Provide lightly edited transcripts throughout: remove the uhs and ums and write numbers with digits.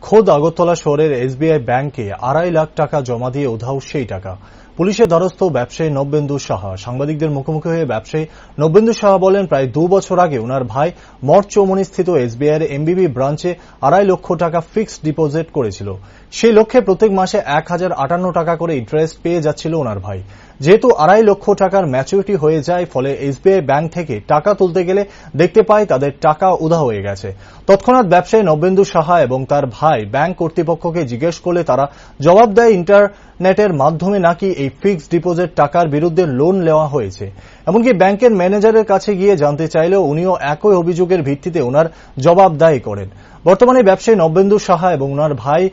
খোদ আগরতলা শহরের এসবিআই ব্যাংকে 2.5 লাখ টাকা জমা দিয়ে উধাও সেই টাকা। পুলিশের দ্বারস্থ ব্যবসায়ী নবেন্দু সাহা। সাংবাদিকদের মুখোমুখি হয়ে ব্যবসায়ী নবেন্দু সাহা বলেন, প্রায় 2 বছর আগে ওনার ভাই মঠ চৌমুহনী স্থিত এসবিআই এর এমবিবি ব্রাঞ্চে 2.5 লক্ষ টাকা ফিক্সড ডিপোজিট করেছিল। সেই লক্ষ্যে প্রত্যেক মাসে 1058 টাকা করে ইন্টারেস্ট পেয়ে যাচ্ছিল ওনার ভাই। যেহেতু 2.5 লক্ষ টাকার ম্যাচুরিটি হয়ে যায়, ফলে এসবিআই ব্যাংক থেকে টাকা তুলতে গেলে দেখতে পায় তাদের টাকা উধাও হয়ে গেছে। তৎক্ষণাৎ ব্যবসায়ী নবেন্দু সাহা এবং তার ভাই ব্যাংক কর্তৃপক্ষকে জিজ্ঞেস করলে তারা জবাব দেয়, ইন্টারনেটের মাধ্যমে নাকি এই ফিক্সড ডিপোজিট টাকার বিরুদ্ধে লোন নেওয়া হয়েছে। এমনকি ব্যাংকের ম্যানেজারের কাছে গিয়ে জানতে চাইলেও উনিও একই অভিযোগের ভিত্তিতে ওনার জবাবদাহি করেন। বর্তমানে ব্যবসায়ী নবেন্দু সাহা এবং ওনার ভাই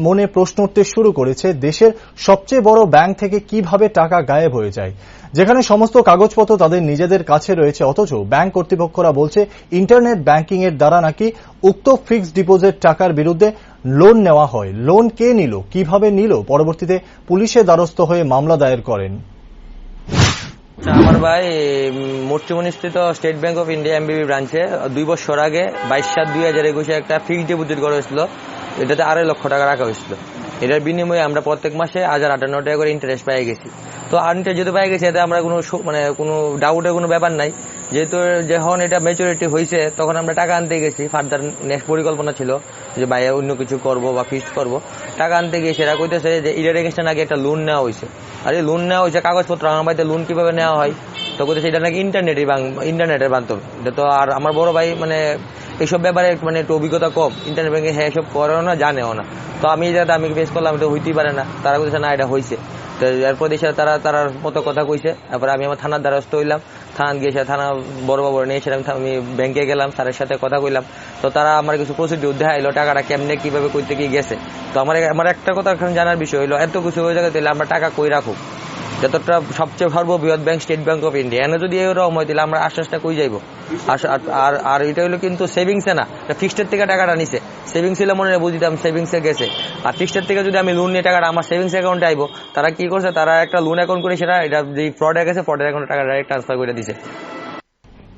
মনে প্রশ্ন উঠতে শুরু করেছে, দেশের সবচেয়ে বড় ব্যাংক থেকে কিভাবে টাকা গায়েব হয়ে যায়, যেখানে সমস্ত কাগজপত্র তাদের নিজেদের কাছে রয়েছে, অথচ ব্যাংক কর্তৃপক্ষরা বলছে ইন্টারনেট ব্যাংকিং এর দ্বারা নাকি উক্ত ফিক্সড ডিপোজিট টাকার বিরুদ্ধে লোন নেওয়া হয়। লোন কে নিল, কিভাবে নিল, পরবর্তীতে পুলিশের দ্বারস্থ হয়ে মামলা দায়ের করেন। আমার ভাই মঠ চৌমুহনী স্থিত স্টেট ব্যাংক অফ ইন্ডিয়া এমবিবি ব্রাঞ্চে 2 বছর আগে 22/7/2021 একটা ফিক্সড ডিপোজিট করা হয়েছিল। এটাতে 2.5 লক্ষ টাকা রাখা হয়েছিল। এটার বিনিময়ে আমরা প্রত্যেক মাসে 1058 টাকা করে ইন্টারেস্ট পেয়ে গেছি। তো ইন্টারেস্ট যেহেতু পেয়ে গেছি, এতে আমরা কোনো ডাউটের কোনো ব্যাপার নাই। যেহেতু যখন এটা ম্যাচুরিটি হয়েছে তখন আমরা টাকা আনতে গেছি। ফার্দার নেক্সট পরিকল্পনা ছিল যে ভাই অন্য কিছু করবো বা ফিক্সড করবো। টাকা আনতে গিয়ে সেটা কইতেছে যে এটার এগেইনস্টে নাকি একটা লোন নেওয়া হয়েছে। আর এই লোন নেওয়া হয়েছে কাগজপত্র, আমার বাড়িতে লোন কিভাবে নেওয়া হয় তো কইতেছে এটা নাকি ইন্টারনেটের মাধ্যমে। এটা তো আর আমার বড় ভাই এইসব ব্যাপারে একটু অভিজ্ঞতা কম, ইন্টারনেট ব্যাংকে হ্যাঁ এসব করেও না, জানেও না। তো আমি ফেস করলাম, এটা হইতেই পারে না। তারা কইতেছে না, এটা হয়েছে। তো এরপর দেশে তারার মতো কথা কইছে। তারপরে আমি আমার থানার দ্বারস্থ হইলাম। থানা গিয়ে থানা বড় নিয়ে এসে আমি ব্যাংকে গেলাম, স্যারের সাথে কথা কইলাম। তো তারা আমার কিছু প্রসিডিউর দেখাইলো, টাকাটা কেমনে কিভাবে কইতে কি গেছে। তো আমার একটা কথা এখন জানার বিষয় হইলো, এত কিছু হয়ে যাবে তাহলে আমরা টাকা কই রাখুক, যতটা সবচেয়ে সর্ববৃহৎ bank state bank of India, এনে যদি এরকম হয় তাহলে আমরা আশ্বাসটা কই যাইব। আর এটা হলো কিন্তু সেভিংসে না, ফিক্সডের থেকে টাকাটা নিছে। সেভিংস হলে মনে বুঝিতাম সেভিংসে গেছে। আর ফিক্সডের থেকে যদি আমি লোন নিয়ে টাকাটা আমার সেভিংস অ্যাকাউন্টে আইবো, তারা কি করছে, তারা একটা লোন অ্যাকাউন্ট করে সেটা এটা যে ফ্রড হয়ে গেছে, ফ্রডের অ্যাকাউন্টে টাকা ডাইরেক্ট ট্রান্সফার করে দিছে।